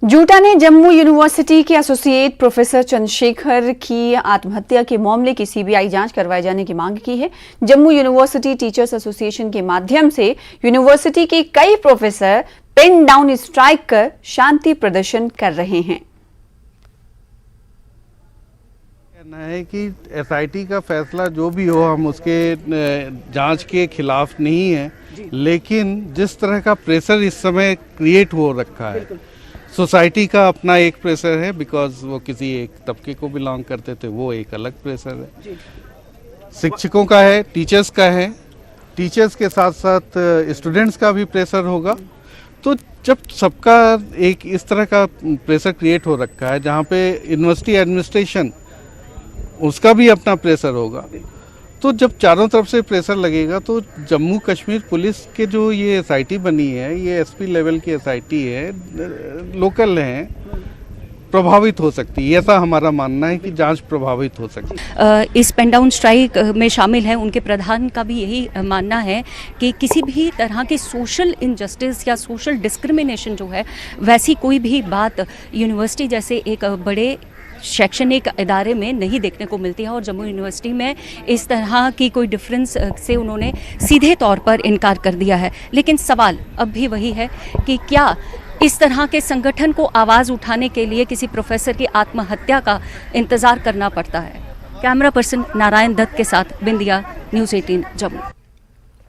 जूटा ने जम्मू यूनिवर्सिटी के associate professor Chandrashekhar की आत्महत्या के मामले की सीबीआई जांच करवाए जाने की मांग की है। जम्मू यूनिवर्सिटी टीचर्स एसोसिएशन के माध्यम से यूनिवर्सिटी के कई प्रोफेसर पेन डाउन स्ट्राइक कर शांति प्रदर्शन कर रहे हैं। कहना है कि एसआईटी का फैसला जो भी हो, हम उसके जांच के खिलाफ नहीं है, लेकिन जिस तरह का प्रेशर इस समय क्रिएट हो रखा है, सोसाइटी का अपना एक प्रेशर है, बिकॉज वो किसी एक तबके को बिलोंग करते थे, वो एक अलग प्रेशर है। शिक्षकों का है, टीचर्स का है, टीचर्स के साथ साथ स्टूडेंट्स का भी प्रेशर होगा। तो जब सबका एक इस तरह का प्रेशर क्रिएट हो रखा है, जहाँ पे यूनिवर्सिटी एडमिनिस्ट्रेशन उसका भी अपना प्रेशर होगा, तो जब चारों तरफ से प्रेशर लगेगा तो जम्मू कश्मीर पुलिस के जो ये एसआईटी बनी है, ये एसपी लेवल की एसआईटी है, लोकल हैं, प्रभावित हो सकती है। ऐसा हमारा मानना है कि जांच प्रभावित हो सकती है। इस पेन डाउन स्ट्राइक में शामिल हैं, उनके प्रधान का भी यही मानना है कि किसी भी तरह की सोशल इनजस्टिस या सोशल डिस्क्रिमिनेशन जो है, वैसी कोई भी बात यूनिवर्सिटी जैसे एक बड़े शैक्षणिक इदारे में नहीं देखने को मिलती है। और जम्मू यूनिवर्सिटी में इस तरह की कोई डिफरेंस से उन्होंने सीधे तौर पर इनकार कर दिया है। लेकिन सवाल अब भी वही है कि क्या इस तरह के संगठन को आवाज़ उठाने के लिए किसी प्रोफेसर की आत्महत्या का इंतज़ार करना पड़ता है। कैमरा पर्सन नारायण दत्त के साथ बिंदिया, न्यूज़ 18 जम्मू।